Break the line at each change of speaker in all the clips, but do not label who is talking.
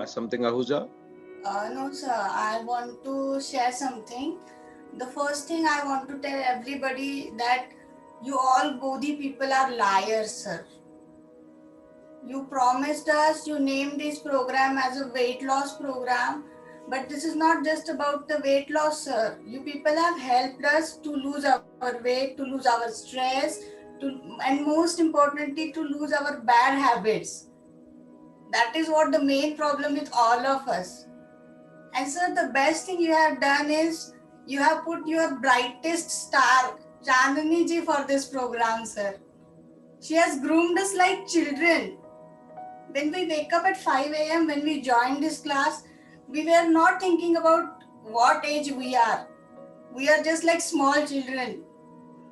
Something, Ahuja?
No, sir. I want to share something. The first thing I want to tell everybody that you all Bodhi people are liars, sir. You promised us, you named this program as a weight loss program, but this is not just about the weight loss, sir. You people have helped us to lose our weight, to lose our stress, and most importantly, to lose our bad habits. That is what the main problem with all of us. And sir, the best thing you have done is you have put your brightest star, Chandani ji, for this program, sir. She has groomed us like children. When we wake up at 5 a.m., when we join this class, we were not thinking about what age we are. We are just like small children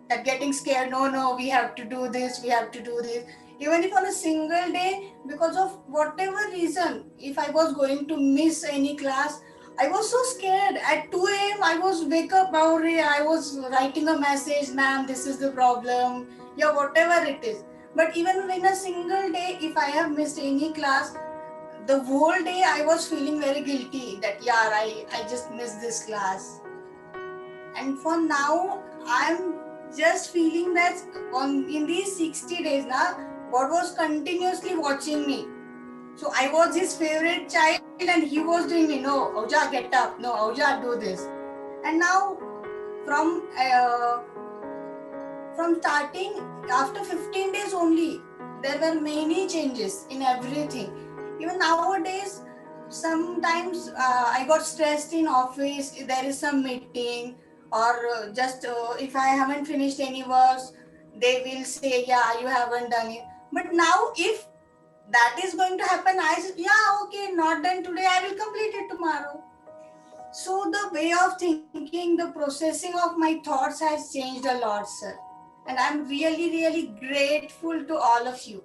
that getting scared. No, no, we have to do this, we have to do this. Even if on a single day, because of whatever reason, if I was going to miss any class, I was so scared. At 2 a.m., I was wake up, I was writing a message, ma'am, this is the problem, yeah, whatever it is. But even in a single day, if I have missed any class, the whole day I was feeling very guilty that, yeah, I just missed this class. And for now, I'm just feeling that in these 60 days now, God was continuously watching me. So I was his favorite child and he was doing me, no, Auja, get up, no, Auja, do this. And now from from starting, after 15 days only, there were many changes in everything. Even nowadays, sometimes I got stressed in office, there is some meeting, or just if I haven't finished any works, they will say, yeah, you haven't done it. But now, if that is going to happen, I said, yeah, okay, not done today, I will complete it tomorrow. So the way of thinking, the processing of my thoughts has changed a lot, sir. And I'm really, really grateful to all of you.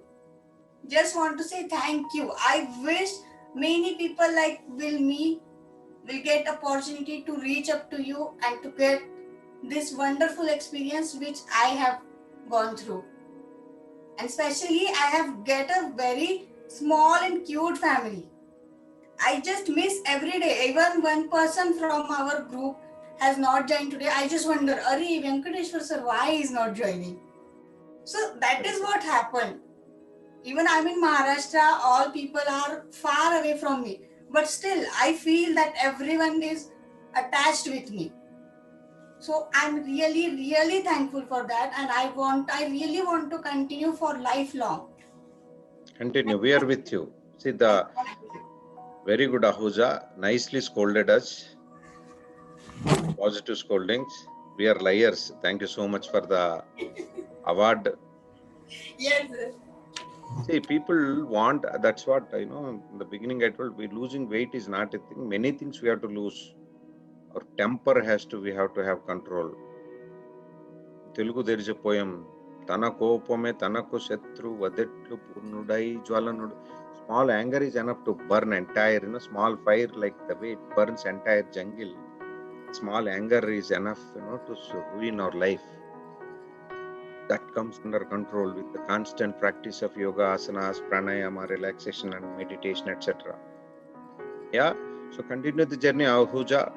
Just want to say thank you. I wish many people like will get opportunity to reach up to you and to get this wonderful experience which I have gone through. And especially I have get a very small and cute family. I just miss every day. Even one person from our group has not joined today. I just wonder, Are Venkateshwar sir, why is not joining? So that is what happened. Even I'm in Maharashtra, all people are far away from me. But still, I feel that everyone is attached with me. So I'm really, really thankful for that. And I really want to continue for lifelong.
Continue. We are with you. See, the very good Ahuja nicely scolded us. Positive scoldings. We are liars. Thank you so much for the award.
Yes.
See, people want, that's what, in the beginning I told, losing weight is not a thing. Many things we have to lose. Our temper we have to have control. In Telugu, there is a poem, Tana kopame tanaku shatru vadetlu purnudai jwalanudu. Small anger is enough to burn entire, small fire, like the way it burns entire jungle. Small anger is enough, to ruin our life. That comes under control with the constant practice of yoga, asanas, pranayama, relaxation and meditation, etc. Yeah. So continue the journey, Ahuja.